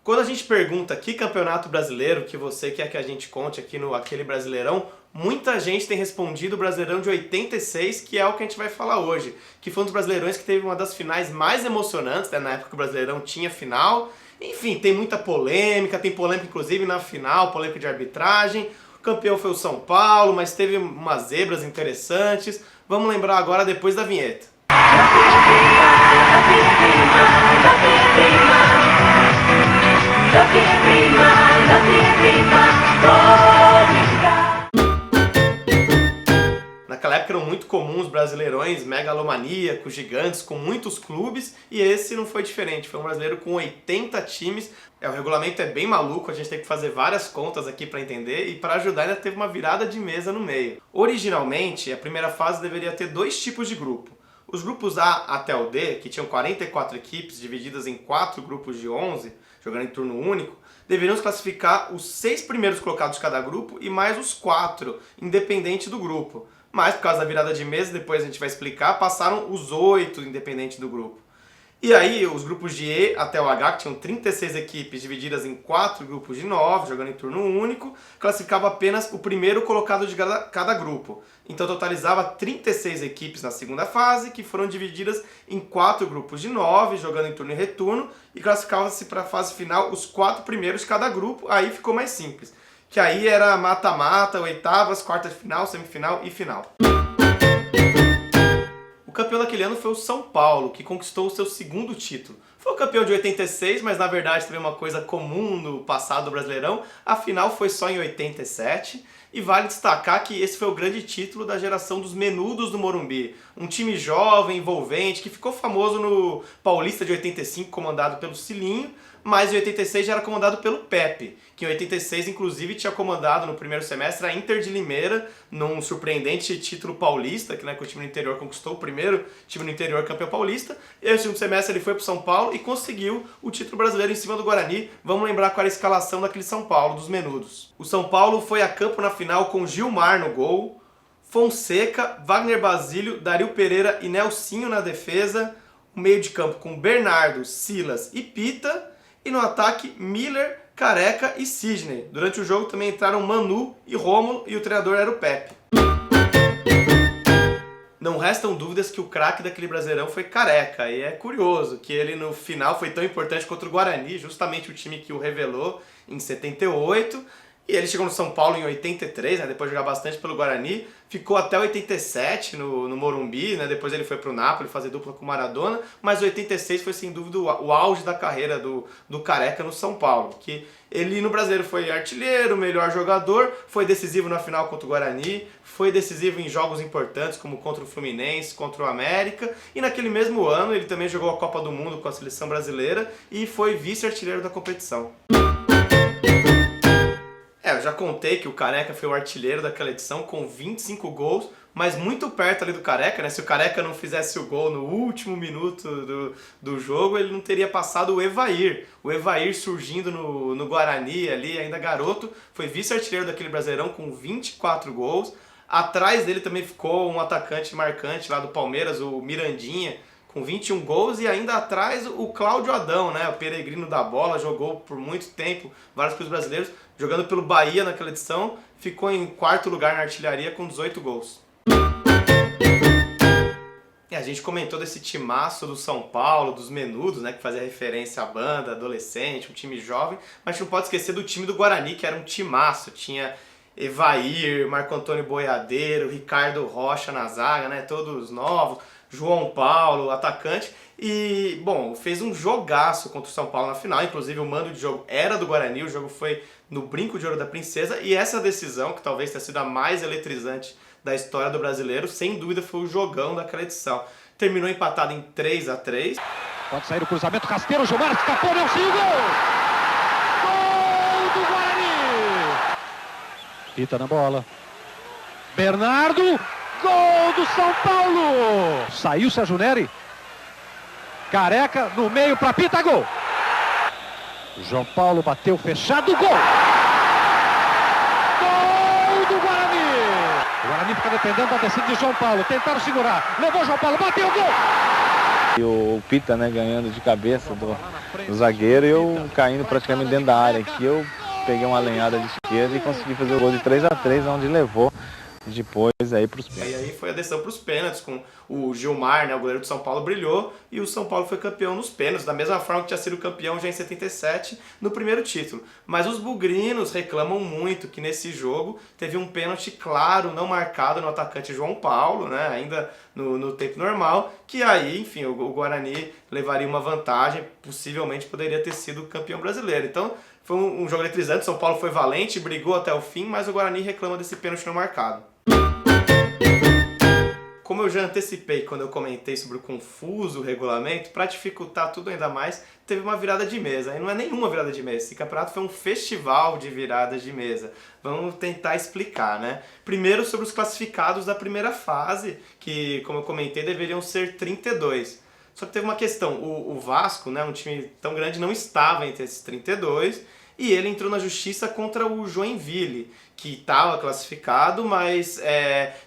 Quando a gente pergunta que campeonato brasileiro que você quer que a gente conte aqui no Aquele Brasileirão, muita gente tem respondido o Brasileirão de 86, que é o que a gente vai falar hoje, que foi um dos Brasileirões que teve uma das finais mais emocionantes, né, na época que o Brasileirão tinha final. Enfim, tem muita polêmica, tem polêmica inclusive na final, polêmica de arbitragem. O campeão foi o São Paulo, mas teve umas zebras interessantes. Vamos lembrar agora depois da vinheta. Naquela época eram muito comuns brasileirões megalomaníacos, gigantes, com muitos clubes, e esse não foi diferente, foi um brasileiro com 80 times. O regulamento é bem maluco, a gente tem que fazer várias contas aqui para entender, e para ajudar ainda teve uma virada de mesa no meio. Originalmente, a primeira fase deveria ter dois tipos de grupo. Os grupos A até o D, que tinham 44 equipes divididas em 4 grupos de 11, jogando em turno único, deveriam classificar os 6 primeiros colocados de cada grupo e mais os 4, independente do grupo. Mas, por causa da virada de mesa, depois a gente vai explicar, passaram os 8 independente do grupo. E aí, os grupos de E até o H, que tinham 36 equipes divididas em 4 grupos de 9, jogando em turno único, classificava apenas o primeiro colocado de cada grupo. Então, totalizava 36 equipes na segunda fase, que foram divididas em 4 grupos de 9, jogando em turno e retorno, e classificava-se para a fase final os 4 primeiros de cada grupo. Aí ficou mais simples, que aí era mata-mata, oitavas, quartas de final, semifinal e final. O campeão daquele ano foi o São Paulo, que conquistou o seu segundo título. Foi o campeão de 86, mas na verdade teve uma coisa comum no passado do Brasileirão. A final foi só em 87. E vale destacar que esse foi o grande título da geração dos Menudos do Morumbi. Um time jovem, envolvente, que ficou famoso no Paulista de 85, comandado pelo Cilinho, mas em 86 já era comandado pelo Pepe, que em 86 inclusive tinha comandado no primeiro semestre a Inter de Limeira, num surpreendente título paulista, que, né, que o time do interior conquistou, o primeiro time do interior campeão paulista. E aí, no segundo semestre ele foi para o São Paulo e conseguiu o título brasileiro em cima do Guarani. Vamos lembrar qual era a escalação daquele São Paulo, dos Menudos. O São Paulo foi a campo na final com Gilmar no gol, Fonseca, Wagner Basílio, Dario Pereira e Nelsinho na defesa, o meio de campo com Bernardo, Silas e Pita, e no ataque Miller, Careca e Sidney. Durante o jogo também entraram Manu e Rômulo, e o treinador era o Pepe. Não restam dúvidas que o craque daquele Brasileirão foi Careca, e é curioso que ele no final foi tão importante contra o Guarani, justamente o time que o revelou em 78, e ele chegou no São Paulo em 83, né, depois de jogar bastante pelo Guarani, ficou até 87 no Morumbi, né, depois ele foi para o Napoli fazer dupla com o Maradona, mas 86 foi sem dúvida o auge da carreira do Careca no São Paulo, que ele no Brasileiro foi artilheiro, melhor jogador, foi decisivo na final contra o Guarani, foi decisivo em jogos importantes como contra o Fluminense, contra o América, e naquele mesmo ano ele também jogou a Copa do Mundo com a seleção brasileira e foi vice-artilheiro da competição. Eu já contei que o Careca foi o artilheiro daquela edição com 25 gols, mas muito perto ali do Careca, né? Se o Careca não fizesse o gol no último minuto do jogo, ele não teria passado o Evair. O Evair surgindo no Guarani ali, ainda garoto, foi vice-artilheiro daquele Brasileirão com 24 gols. Atrás dele também ficou um atacante marcante lá do Palmeiras, o Mirandinha, com 21 gols, e ainda atrás o Cláudio Adão, né, o peregrino da bola, jogou por muito tempo vários clubes brasileiros, jogando pelo Bahia naquela edição, ficou em 4º lugar na artilharia com 18 gols. E a gente comentou desse timaço do São Paulo, dos Menudos, né, que fazia referência à banda, adolescente, um time jovem, mas a gente não pode esquecer do time do Guarani, que era um timaço, tinha Evair, Marco Antônio Boiadeiro, Ricardo Rocha na zaga, né, todos novos, João Paulo, atacante, e, bom, fez um jogaço contra o São Paulo na final, inclusive o mando de jogo era do Guarani, o jogo foi no Brinco de Ouro da Princesa, e essa decisão, que talvez tenha sido a mais eletrizante da história do brasileiro, sem dúvida foi o jogão daquela edição. Terminou empatado em 3-3. Pode sair o cruzamento, rasteiro, Gilmar escapou, Nelsinho, gol! Gol do Guarani! Pita na bola. Bernardo, gol do São Paulo! Saiu Sérgio Neri. Careca no meio para Pita, gol! João Paulo bateu fechado, gol! Gol do Guarani! O Guarani fica dependendo da descida de João Paulo. Tentaram segurar. Levou João Paulo, bateu, gol! E o Pita, né, ganhando de cabeça do zagueiro e eu caindo praticamente dentro da área aqui. Eu peguei uma lenhada de esquerda e consegui fazer o gol de 3-3, onde levou depois aí para os pênaltis. E aí foi a decisão para os pênaltis, com o Gilmar, né, o goleiro do São Paulo, brilhou e o São Paulo foi campeão nos pênaltis, da mesma forma que tinha sido campeão já em 77 no primeiro título. Mas os bugrinos reclamam muito que nesse jogo teve um pênalti claro, não marcado no atacante João Paulo, né, ainda no tempo normal, que aí, enfim, o Guarani levaria uma vantagem, possivelmente poderia ter sido campeão brasileiro. Então foi um jogo eletrizante, o São Paulo foi valente, brigou até o fim, mas o Guarani reclama desse pênalti não marcado. Como eu já antecipei quando eu comentei sobre o confuso regulamento, para dificultar tudo ainda mais, teve uma virada de mesa. E não é nenhuma virada de mesa, esse campeonato foi um festival de viradas de mesa. Vamos tentar explicar, né? Primeiro sobre os classificados da primeira fase, que, como eu comentei, deveriam ser 32. Só que teve uma questão, o Vasco, né, um time tão grande, não estava entre esses 32, e ele entrou na justiça contra o Joinville, que estava classificado, mas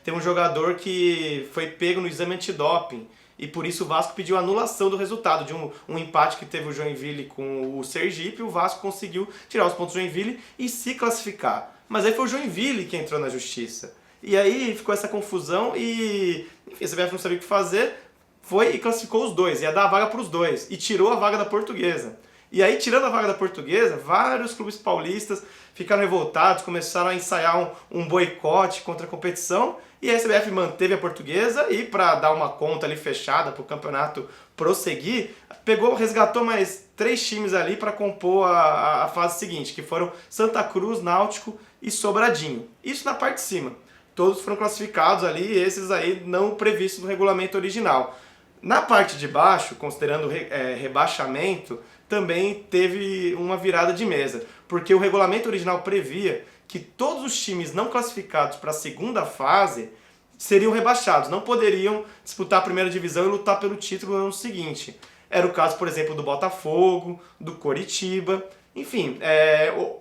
tem um jogador que foi pego no exame antidoping, e por isso o Vasco pediu anulação do resultado, de um empate que teve o Joinville com o Sergipe, o Vasco conseguiu tirar os pontos do Joinville e se classificar. Mas aí foi o Joinville que entrou na justiça. E aí ficou essa confusão e, enfim, a CBF não sabia o que fazer, foi e classificou os dois, ia dar a vaga para os dois, e tirou a vaga da Portuguesa. E aí, tirando a vaga da Portuguesa, vários clubes paulistas ficaram revoltados, começaram a ensaiar um boicote contra a competição, e a CBF manteve a Portuguesa e, para dar uma conta ali fechada para o campeonato prosseguir, resgatou mais 3 times ali para compor a fase seguinte, que foram Santa Cruz, Náutico e Sobradinho. Isso na parte de cima. Todos foram classificados ali, esses aí não previstos no regulamento original. Na parte de baixo, considerando rebaixamento, também teve uma virada de mesa, porque o regulamento original previa que todos os times não classificados para a segunda fase seriam rebaixados, não poderiam disputar a primeira divisão e lutar pelo título no ano seguinte. Era o caso, por exemplo, do Botafogo, do Coritiba, enfim,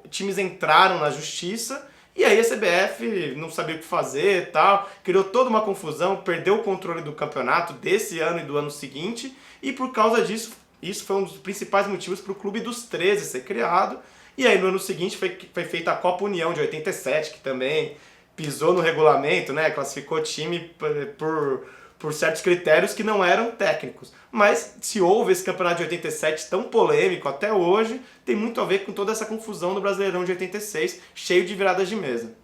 times entraram na justiça. E aí a CBF não sabia o que fazer e tal, criou toda uma confusão, perdeu o controle do campeonato desse ano e do ano seguinte, e por causa disso, isso foi um dos principais motivos para o Clube dos 13 ser criado. E aí no ano seguinte foi feita a Copa União de 87, que também pisou no regulamento, né, classificou time por certos critérios que não eram técnicos. Mas se houve esse campeonato de 87 tão polêmico até hoje, tem muito a ver com toda essa confusão do Brasileirão de 86, cheio de viradas de mesa.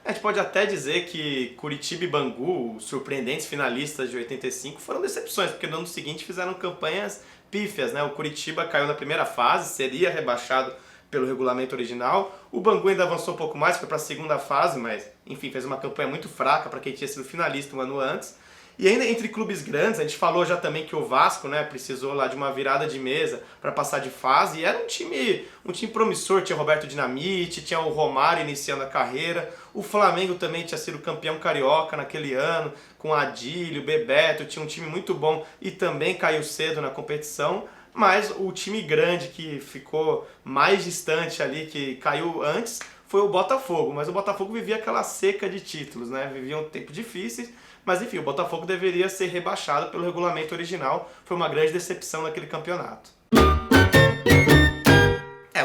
A gente pode até dizer que Curitiba e Bangu, os surpreendentes finalistas de 85, foram decepções, porque no ano seguinte fizeram campanhas pífias, né? O Curitiba caiu na primeira fase, seria rebaixado pelo regulamento original. O Bangu ainda avançou um pouco mais, foi para a segunda fase, mas enfim, fez uma campanha muito fraca para quem tinha sido finalista um ano antes. E ainda entre clubes grandes, a gente falou já também que o Vasco, né, precisou lá de uma virada de mesa para passar de fase, e era um time promissor, tinha o Roberto Dinamite, tinha o Romário iniciando a carreira, o Flamengo também tinha sido campeão carioca naquele ano, com Adílio, Bebeto, tinha um time muito bom e também caiu cedo na competição. Mas o time grande que ficou mais distante ali, que caiu antes, foi o Botafogo. Mas o Botafogo vivia aquela seca de títulos, né? Viviam tempos difíceis. Mas enfim, o Botafogo deveria ser rebaixado pelo regulamento original. Foi uma grande decepção naquele campeonato.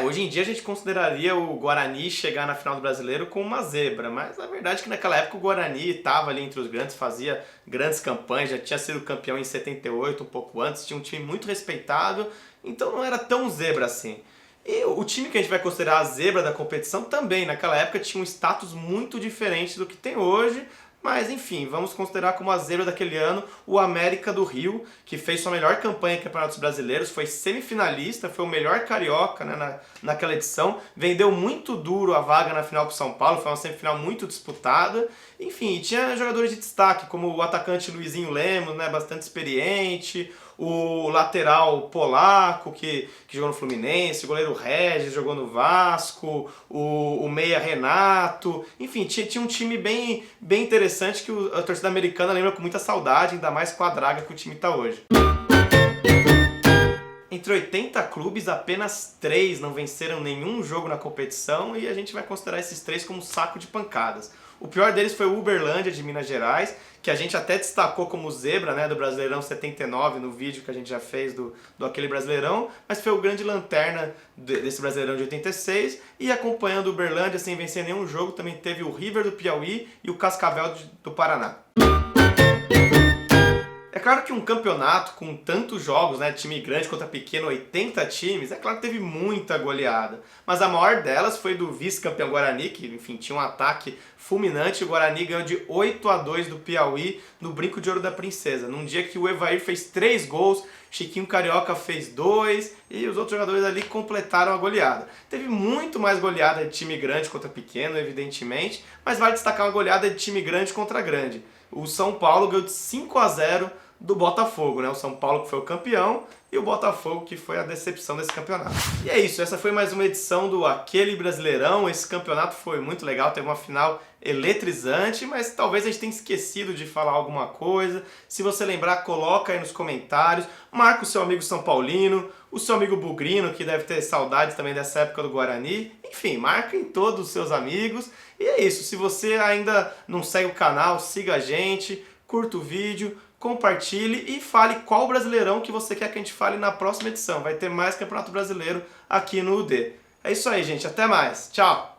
Hoje em dia a gente consideraria o Guarani chegar na final do Brasileiro como uma zebra, mas a verdade é que naquela época o Guarani estava ali entre os grandes, fazia grandes campanhas, já tinha sido campeão em 78, um pouco antes, tinha um time muito respeitável, então não era tão zebra assim. E o time que a gente vai considerar a zebra da competição também, naquela época tinha um status muito diferente do que tem hoje, mas enfim, vamos considerar como a zebra daquele ano o América do Rio, que fez sua melhor campanha em campeonatos brasileiros, foi semifinalista, foi o melhor carioca, né, naquela edição, vendeu muito duro a vaga na final para o São Paulo, foi uma semifinal muito disputada, enfim, tinha jogadores de destaque, como o atacante Luizinho Lemos, né, bastante experiente, o lateral polaco, que jogou no Fluminense, o goleiro Regis jogou no Vasco, o meia Renato, enfim, tinha um time bem interessante que a torcida americana lembra com muita saudade, ainda mais com a draga que o time está hoje. Entre 80 clubes, apenas 3 não venceram nenhum jogo na competição e a gente vai considerar esses 3 como um saco de pancadas. O pior deles foi o Uberlândia de Minas Gerais, que a gente até destacou como zebra, né, do Brasileirão 79 no vídeo que a gente já fez do aquele Brasileirão, mas foi o grande lanterna desse Brasileirão de 86, e acompanhando o Uberlândia sem vencer nenhum jogo também teve o River do Piauí e o Cascavel do Paraná. É claro que um campeonato com tantos jogos, né, time grande contra pequeno, 80 times, é claro que teve muita goleada. Mas a maior delas foi do vice-campeão Guarani, que enfim tinha um ataque fulminante. O Guarani ganhou de 8-2 do Piauí no Brinco de Ouro da Princesa. Num dia que o Evair fez 3 gols, Chiquinho Carioca fez 2 e os outros jogadores ali completaram a goleada. Teve muito mais goleada de time grande contra pequeno, evidentemente, mas vale destacar uma goleada de time grande contra grande. O São Paulo ganhou de 5-0 do Botafogo, né? O São Paulo que foi o campeão e o Botafogo que foi a decepção desse campeonato. E é isso, essa foi mais uma edição do Aquele Brasileirão. Esse campeonato foi muito legal, teve uma final eletrizante, mas talvez a gente tenha esquecido de falar alguma coisa. Se você lembrar, coloca aí nos comentários, marca o seu amigo São Paulino, o seu amigo Bugrino, que deve ter saudades também dessa época do Guarani. Enfim, marca em todos os seus amigos. E é isso, se você ainda não segue o canal, siga a gente, curta o vídeo, compartilhe e fale qual Brasileirão que você quer que a gente fale na próxima edição. Vai ter mais Campeonato Brasileiro aqui no UD. É isso aí, gente. Até mais. Tchau!